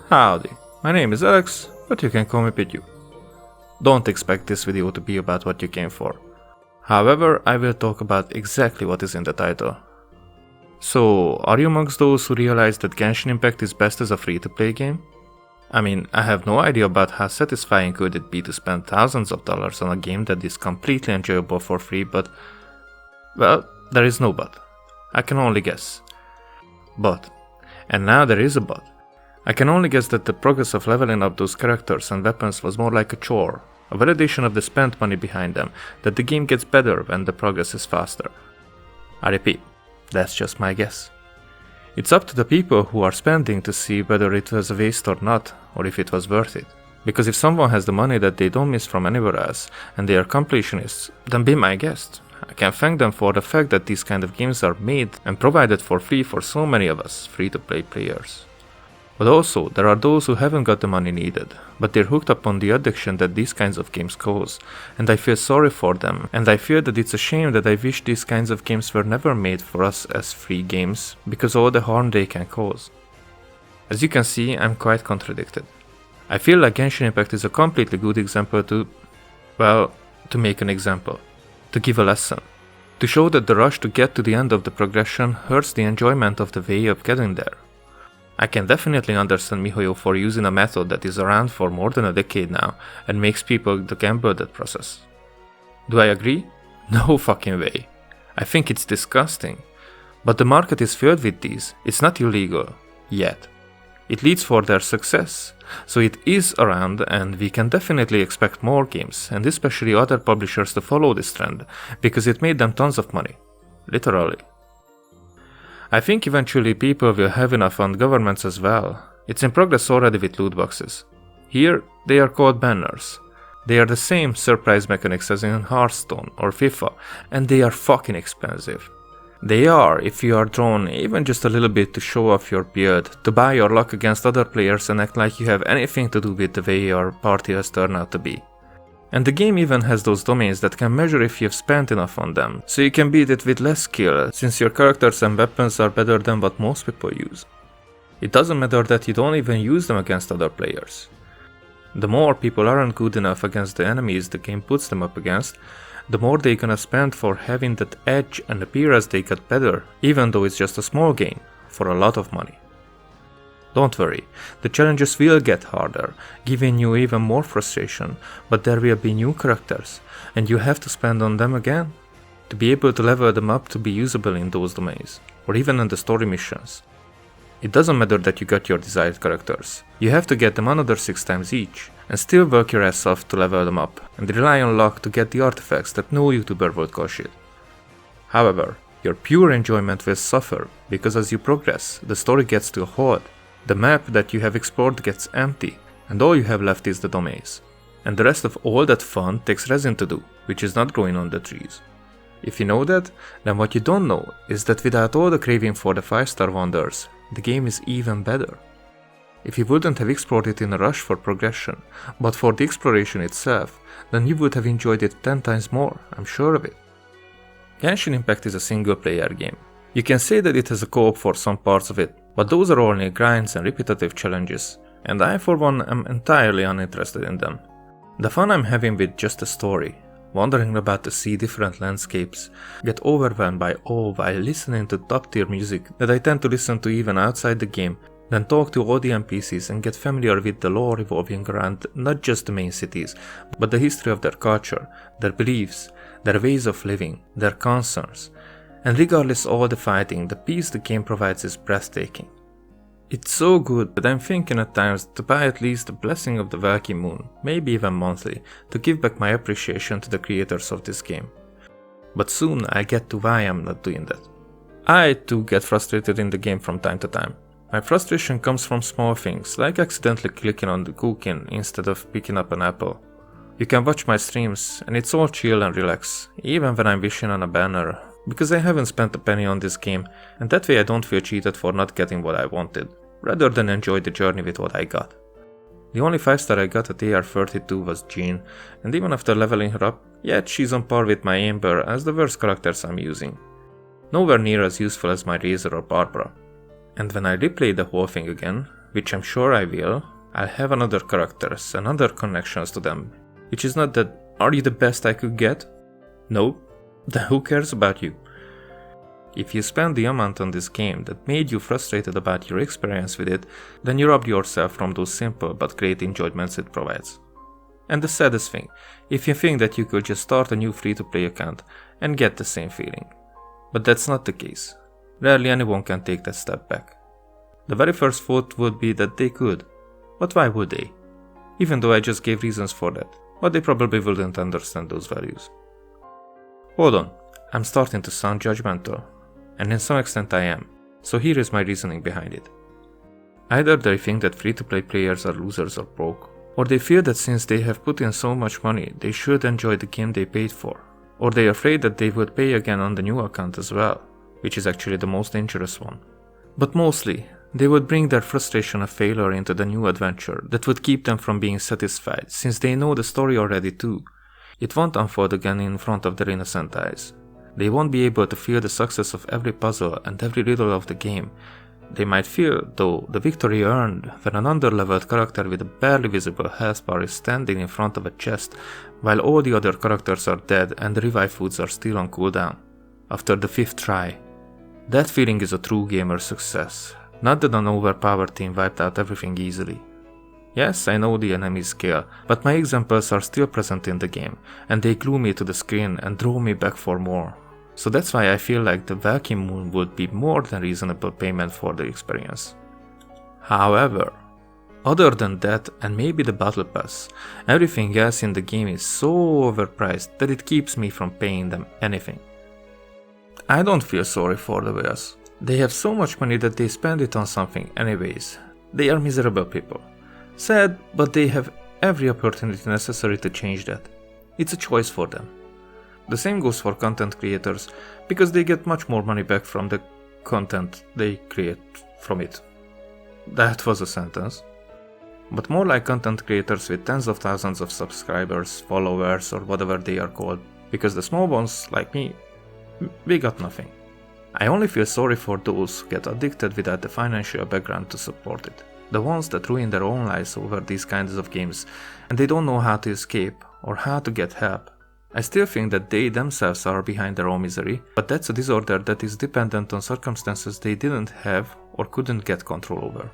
Howdy, my name is Alex, but you can call me Pityu. Don't expect this video to be about what you came for. However, I will talk about exactly what is in the title. So, are you amongst those who realize that Genshin Impact is best as a free-to-play game? I mean, I have no idea about how satisfying could it be to spend thousands of dollars on a game that is completely enjoyable for free, but... well, there is no but. I can only guess. But. And now there is a but. I can only guess that the progress of leveling up those characters and weapons was more like a chore, a validation of the spent money behind them, that the game gets better when the progress is faster. I repeat, that's just my guess. It's up to the people who are spending to see whether it was a waste or not, or if it was worth it. Because if someone has the money that they don't miss from anywhere else, and they are completionists, then be my guest. I can thank them for the fact that these kind of games are made and provided for free for so many of us free-to-play players. But also, there are those who haven't got the money needed, but they're hooked up on the addiction that these kinds of games cause, and I feel sorry for them, and I feel that it's a shame that I wish these kinds of games were never made for us as free games, because all the harm they can cause. As you can see, I'm quite contradicted. I feel like Genshin Impact is a completely good example to make an example, to give a lesson, to show that the rush to get to the end of the progression hurts the enjoyment of the way of getting there. I can definitely understand MiHoYo for using a method that is around for more than a decade now and makes people gamble that process. Do I agree? No fucking way. I think it's disgusting. But the market is filled with these. It's not illegal. Yet. It leads for their success. So it is around and we can definitely expect more games and especially other publishers to follow this trend because it made them tons of money. Literally. I think eventually people will have enough on governments as well. It's in progress already with loot boxes. Here, they are called banners. They are the same surprise mechanics as in Hearthstone or FIFA, and they are fucking expensive. They are if you are drawn even just a little bit to show off your build, to buy your luck against other players and act like you have anything to do with the way your party has turned out to be. And the game even has those domains that can measure if you've spent enough on them, so you can beat it with less skill, since your characters and weapons are better than what most people use. It doesn't matter that you don't even use them against other players. The more people aren't good enough against the enemies the game puts them up against, the more they're gonna spend for having that edge and appear as they get better, even though it's just a small game, for a lot of money. Don't worry, the challenges will get harder, giving you even more frustration, but there will be new characters, and you have to spend on them again, to be able to level them up to be usable in those domains, or even in the story missions. It doesn't matter that you got your desired characters, you have to get them another 6 times each, and still work your ass off to level them up, and rely on luck to get the artifacts that no YouTuber would call shit. However, your pure enjoyment will suffer, because as you progress, the story gets to a halt. The map that you have explored gets empty, and all you have left is the domains. And the rest of all that fun takes resin to do, which is not growing on the trees. If you know that, then what you don't know is that without all the craving for the 5-star wonders, the game is even better. If you wouldn't have explored it in a rush for progression, but for the exploration itself, then you would have enjoyed it 10 times more, I'm sure of it. Genshin Impact is a single player game. You can say that it has a co-op for some parts of it, but those are only grinds and repetitive challenges, and I for one am entirely uninterested in them. The fun I'm having with just a story, wandering about to see different landscapes, get overwhelmed by awe while listening to top tier music that I tend to listen to even outside the game, then talk to all the NPCs and get familiar with the lore revolving around not just the main cities, but the history of their culture, their beliefs, their ways of living, their concerns. And regardless of all the fighting, the peace the game provides is breathtaking. It's so good that I'm thinking at times to buy at least the Blessing of the Valky Moon, maybe even monthly, to give back my appreciation to the creators of this game. But soon I'll get to why I'm not doing that. I too get frustrated in the game from time to time. My frustration comes from small things, like accidentally clicking on the cooking instead of picking up an apple. You can watch my streams and it's all chill and relax, even when I'm wishing on a banner, because I haven't spent a penny on this game, and that way I don't feel cheated for not getting what I wanted, rather than enjoy the journey with what I got. The only 5-star I got at AR32 was Jean, and even after leveling her up, yet she's on par with my Amber as the worst characters I'm using. Nowhere near as useful as my Razor or Barbara. And when I replayed the whole thing again, which I'm sure I will, I'll have another characters and other connections to them, which is not that, are you the best I could get? No, then who cares about you? If you spend the amount on this game that made you frustrated about your experience with it, then you robbed yourself from those simple but great enjoyments it provides. And the saddest thing, if you think that you could just start a new free-to-play account and get the same feeling. But that's not the case. Rarely anyone can take that step back. The very first thought would be that they could. But why would they? Even though I just gave reasons for that, but they probably wouldn't understand those values. Hold on, I'm starting to sound judgmental. And in some extent I am, so here is my reasoning behind it. Either they think that free-to-play players are losers or broke, or they feel that since they have put in so much money, they should enjoy the game they paid for, or they are afraid that they would pay again on the new account as well, which is actually the most dangerous one. But mostly, they would bring their frustration of failure into the new adventure that would keep them from being satisfied, since they know the story already too. It won't unfold again in front of their innocent eyes. They won't be able to feel the success of every puzzle and every riddle of the game. They might feel, though, the victory earned when an underleveled character with a barely visible health bar is standing in front of a chest, while all the other characters are dead and the revive foods are still on cooldown, after the 5th try. That feeling is a true gamer success. Not that an overpowered team wiped out everything easily. Yes, I know the enemies scale, but my examples are still present in the game, and they glue me to the screen and draw me back for more. So that's why I feel like the Vacuum Moon would be more than reasonable payment for the experience. However, other than that and maybe the Battle Pass, everything else in the game is so overpriced that it keeps me from paying them anything. I don't feel sorry for the whales. They have so much money that they spend it on something anyways. They are miserable people. Sad, but they have every opportunity necessary to change that. It's a choice for them. The same goes for content creators, because they get much more money back from the content they create from it. That was a sentence. But more like content creators with tens of thousands of subscribers, followers, or whatever they are called, because the small ones, like me, we got nothing. I only feel sorry for those who get addicted without the financial background to support it. The ones that ruin their own lives over these kinds of games, and they don't know how to escape or how to get help. I still think that they themselves are behind their own misery, but that's a disorder that is dependent on circumstances they didn't have or couldn't get control over.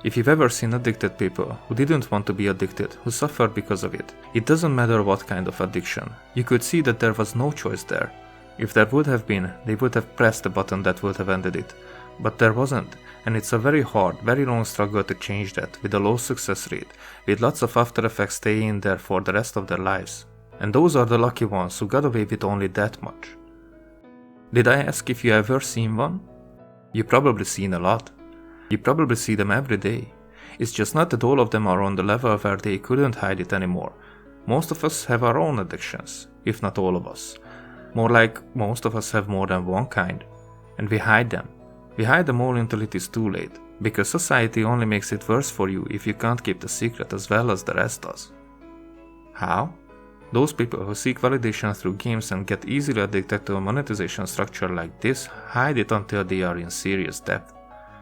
If you've ever seen addicted people who didn't want to be addicted, who suffered because of it, it doesn't matter what kind of addiction, you could see that there was no choice there. If there would have been, they would have pressed the button that would have ended it. But there wasn't, and it's a very hard, very long struggle to change that, with a low success rate, with lots of after effects staying there for the rest of their lives. And those are the lucky ones who got away with only that much. Did I ask if you ever seen one? You probably seen a lot. You probably see them every day. It's just not that all of them are on the level where they couldn't hide it anymore. Most of us have our own addictions, if not all of us. More like most of us have more than one kind. And we hide them. We hide them all until it is too late, because society only makes it worse for you if you can't keep the secret as well as the rest does. How? Those people who seek validation through games and get easily addicted to a monetization structure like this hide it until they are in serious debt.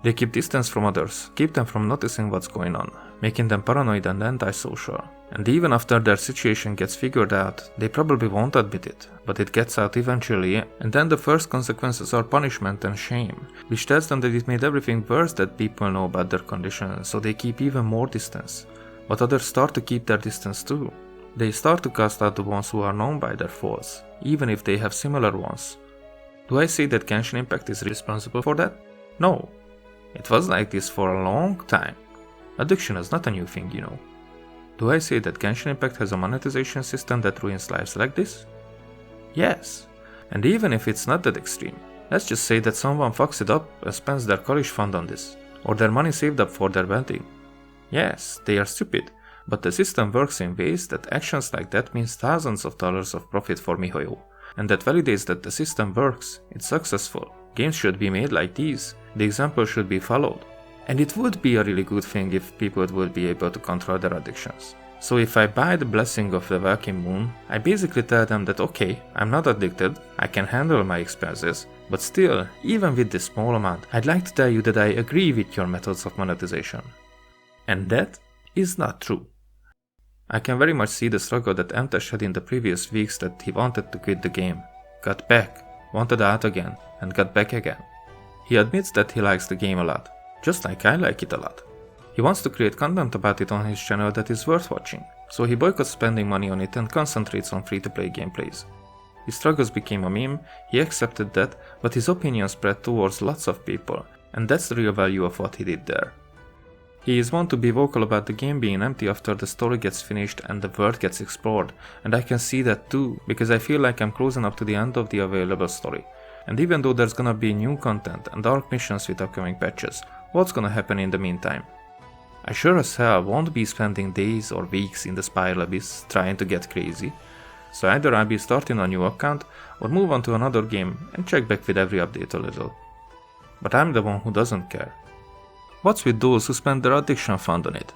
They keep distance from others, keep them from noticing what's going on, making them paranoid and antisocial. And even after their situation gets figured out, they probably won't admit it, but it gets out eventually, and then the first consequences are punishment and shame, which tells them that it made everything worse that people know about their condition, so they keep even more distance. But others start to keep their distance too. They start to cast out the ones who are known by their faults, even if they have similar ones. Do I say that Genshin Impact is responsible for that? No. It was like this for a long time. Addiction is not a new thing, you know. Do I say that Genshin Impact has a monetization system that ruins lives like this? Yes. And even if it's not that extreme, let's just say that someone fucks it up and spends their college fund on this, or their money saved up for their wedding. Yes, they are stupid, but the system works in ways that actions like that means thousands of dollars of profit for MiHoYo, and that validates that the system works, it's successful. Games should be made like these, the example should be followed. And it would be a really good thing if people would be able to control their addictions. So if I buy the blessing of the Vacuum Moon, I basically tell them that okay, I'm not addicted, I can handle my expenses, but still, even with this small amount, I'd like to tell you that I agree with your methods of monetization. And that is not true. I can very much see the struggle that MTash had in the previous weeks, that he wanted to quit the game, got back, wanted out again, and got back again. He admits that he likes the game a lot, just like I like it a lot. He wants to create content about it on his channel that is worth watching, so he boycotts spending money on it and concentrates on free-to-play gameplays. His struggles became a meme, he accepted that, but his opinion spread towards lots of people, and that's the real value of what he did there. He is one to be vocal about the game being empty after the story gets finished and the world gets explored, and I can see that too, because I feel like I'm closing up to the end of the available story. And even though there's gonna be new content and dark missions with upcoming patches, what's gonna happen in the meantime? I sure as hell won't be spending days or weeks in the Spiral Abyss trying to get crazy, so either I'll be starting a new account or move on to another game and check back with every update a little. But I'm the one who doesn't care. What's with those who spend their addiction fund on it?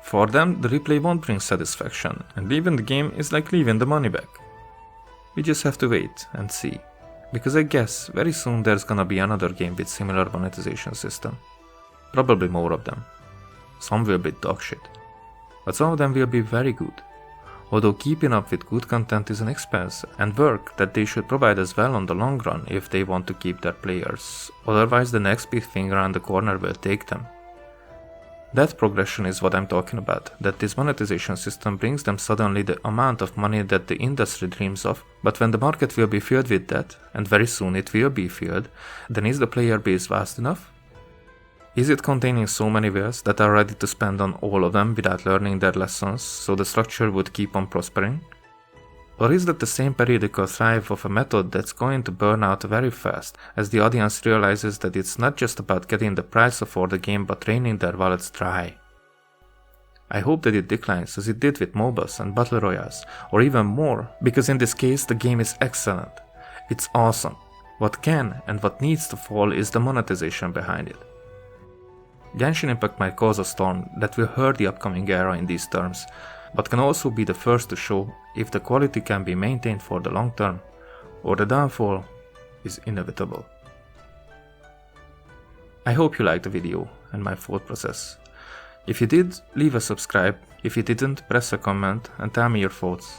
For them, the replay won't bring satisfaction, and leaving the game is like leaving the money back. We just have to wait and see, because I guess very soon there's gonna be another game with similar monetization system. Probably more of them. Some will be dog shit, but some of them will be very good. Although keeping up with good content is an expense and work that they should provide as well on the long run if they want to keep their players, otherwise the next big thing around the corner will take them. That progression is what I'm talking about, that this monetization system brings them suddenly the amount of money that the industry dreams of, but when the market will be filled with that, and very soon it will be filled, then is the player base vast enough? Is it containing so many whales that are ready to spend on all of them without learning their lessons, so the structure would keep on prospering? Or is that the same periodical thrive of a method that's going to burn out very fast, as the audience realizes that it's not just about getting the price for the game but draining their wallets dry? I hope that it declines as it did with MOBAs and Battle Royales, or even more, because in this case the game is excellent. It's awesome. What can and what needs to fall is the monetization behind it. Genshin Impact might cause a storm that will hurt the upcoming era in these terms, but can also be the first to show if the quality can be maintained for the long term, or the downfall is inevitable. I hope you liked the video and my thought process. If you did, leave a subscribe. If you didn't, press a comment and tell me your thoughts.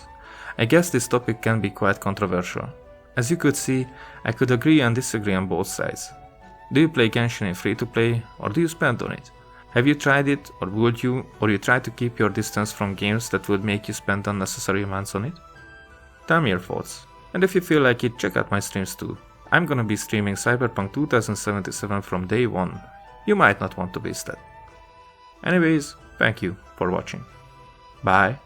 I guess this topic can be quite controversial. As you could see, I could agree and disagree on both sides. Do you play Genshin in free-to-play, or do you spend on it? Have you tried it, or would you, or you try to keep your distance from games that would make you spend unnecessary amounts on it? Tell me your thoughts, and if you feel like it, check out my streams too. I'm gonna be streaming Cyberpunk 2077 from day one. You might not want to miss that. Anyways, thank you for watching. Bye.